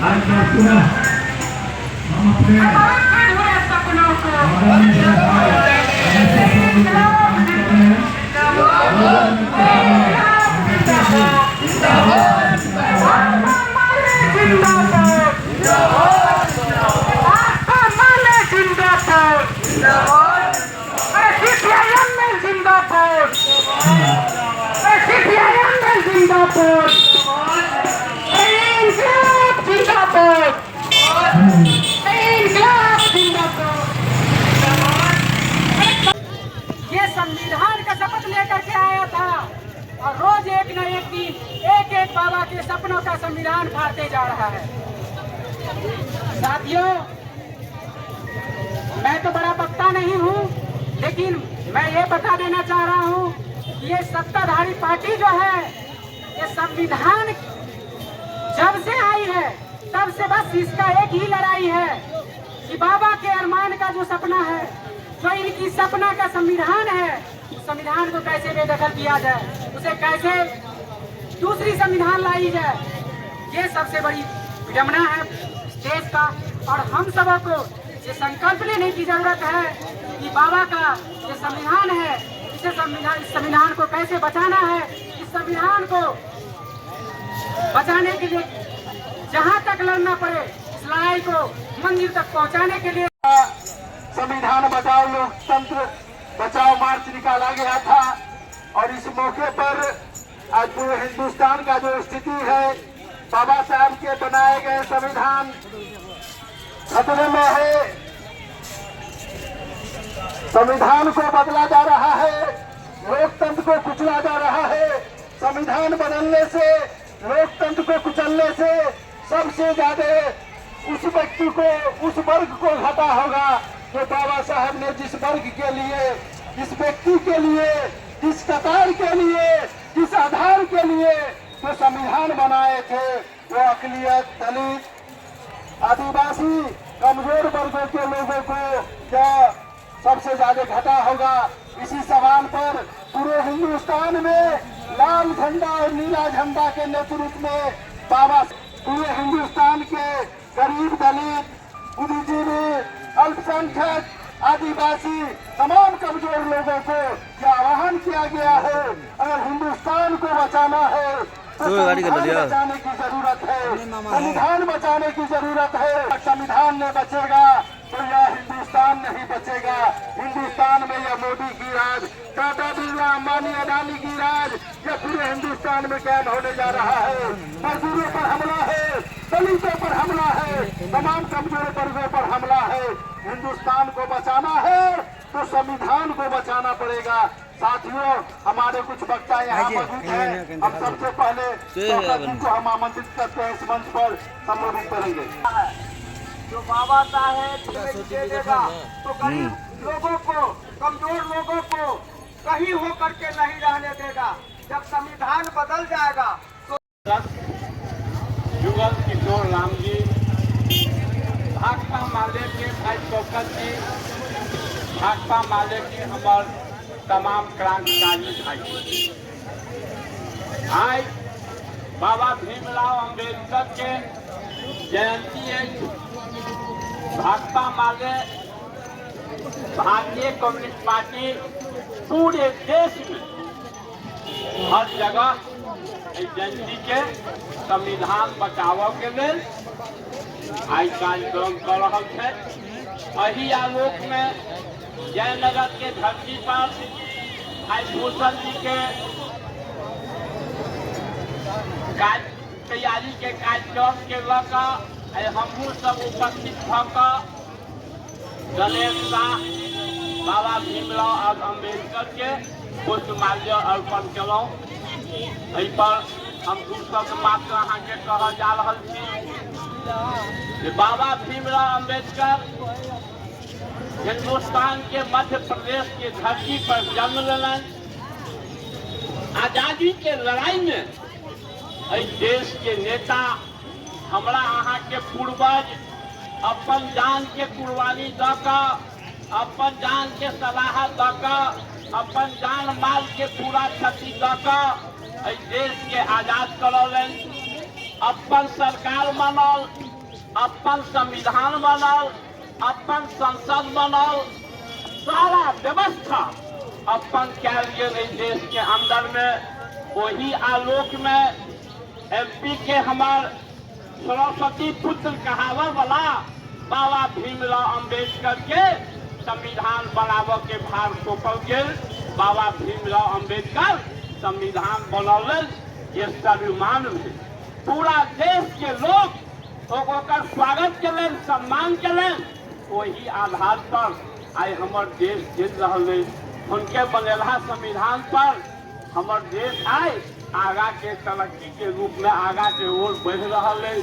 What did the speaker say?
आज पूरा हम अपने सपनों को ये संविधान का शपथ लेकर के आया था और रोज एक न एक दिन एक एक बाबा के सपनों का संविधान फाड़ते जा रहा है। साथियों, मैं तो बड़ा वक्ता नहीं हूँ, लेकिन मैं ये बता देना चाह रहा हूँ कि ये सत्ताधारी पार्टी जो है, ये संविधान जब से आई है तब से बस इसका एक ही लड़ाई है कि बाबा के अरमान का जो सपना है, जो इनकी सपना का संविधान है, उस संविधान को कैसे बेदखल किया जाए, उसे कैसे दूसरी संविधान लाई जाए। ये सबसे बड़ी विडंबना है देश का। और हम सबों को ये संकल्प लेने की जरूरत है कि बाबा का ये संविधान है, इस संविधान को कैसे बचाना है। इस संविधान को बचाने के लिए जहां तक लड़ना पड़े, इस लड़ाई को मंदिर तक पहुंचाने के लिए संविधान बचाओ लोकतंत्र बचाओ मार्च निकाला गया था। और इस मौके पर आज पूरे हिंदुस्तान का जो स्थिति है, बाबा साहब के बनाए गए संविधान खतरे में है। संविधान को बदला जा रहा है, लोकतंत्र को कुचला जा रहा है। संविधान बदलने से, लोकतंत्र को कुचलने से सबसे ज्यादा उस व्यक्ति को, उस वर्ग को घाटा होगा जो बाबा साहब ने जिस वर्ग के लिए, जिस व्यक्ति के लिए, जिस कतार के लिए, जिस आधार के लिए जो संविधान बनाए थे, वो अकलियत, दलित, आदिवासी, कमजोर वर्गों के लोगों को क्या सबसे ज्यादा घाटा होगा। इसी सवाल पर पूरे हिंदुस्तान में लाल झंडा और नीला झंडा के नेतृत्व में बाबा पूरे हिंदुस्तान के गरीब, दलित, बुद्धिजीवी, अल्पसंख्यक, आदिवासी, तमाम कमजोर लोगों को यह आह्वान किया गया है, अगर हिंदुस्तान को बचाना है तो संविधान बचाने की जरूरत है। संविधान बचाने की जरूरत है। संविधान नहीं बचेगा तो यह हिंदुस्तान नहीं बचेगा। हिंदुस्तान में यह मोदी की राज, टाटा, बिरला, अंबानी, अडानी की राज यह पूरे हिंदुस्तान में कायम होने जा रहा है। मजदूरों पर हमला है, दलितों पर हमला है, तमाम कमजोर वर्गों पर हमला है। हिंदुस्तान को बचाना है तो संविधान को बचाना पड़ेगा। साथियों, हमारे कुछ वक्ता यहाँ मौजूद हैं। हम सबसे पहले जी को हम आमंत्रित करते हैं इस मंच पर संबोधित करेंगे। जो बाबा साहेब दे देगा तो गरीब लोगों को, कमजोर लोगों को कहीं होकर के नहीं रहने देगा। जब संविधान बदल जाएगा तो युगल किशोर राम जी, भाकपा माले के भाई शौकत जी, भाकपा माले के हमारे तमाम क्रांतिकारी भाई, आज बाबा भीमराव अंबेडकर के जयंती है। भाकपा माले भारतीय कम्युनिस्ट पार्टी पूरे देश में हर जगह जयंती के संविधान बचाव के लिए आज कार्यक्रम कर रहा है। वही आलोक में जयनगर के धरती पर भाई भूषण जी के तैयारी के कार्यक्रम के लकर हमू सब उपस्थित होकर गणेश शाह बाबा भीमराव अम्बेडकर के पुष्पमाल्य अर्पण कलौ। एहि पर हम दूसर मात्र अहाँ के कह जा रहा थी। बाबा भीमराव अम्बेडकर हिंदुस्तान के मध्य प्रदेश के धरती पर जन्म लेलन। आजादी के लड़ाई में देश के नेता हमरा अहाँ के पूर्वज अपन जान के कुर्बानी दऽ अपन जान के सलाह दऽ अपन जान माल के पूरा क्षति दऽ देश के आजाद करौलन। अपन सरकार बनल, अपन संविधान बनल, अपन संसद बनल, सारा व्यवस्था अपन कैल गेल देश के अंदर में। वही आलोक में एमपी के हमार सरस्वती पुत्र कहावे वाला बाबा भीमराव अम्बेडकर के संविधान बनावे के भार सौंपल गेल। बाबा भीमराव अम्बेडकर संविधान बनौलन, ये सर्वमान्य भेल। पूरा देश के लोग ओकर स्वागत करें, सम्मान करें। वही आधार पर आई हमार देश जीत रहा है। उनके बनेला संविधान पर हमार देश आए आगा के तरक्की के रूप में आगा के ओर बढ़ रहा है।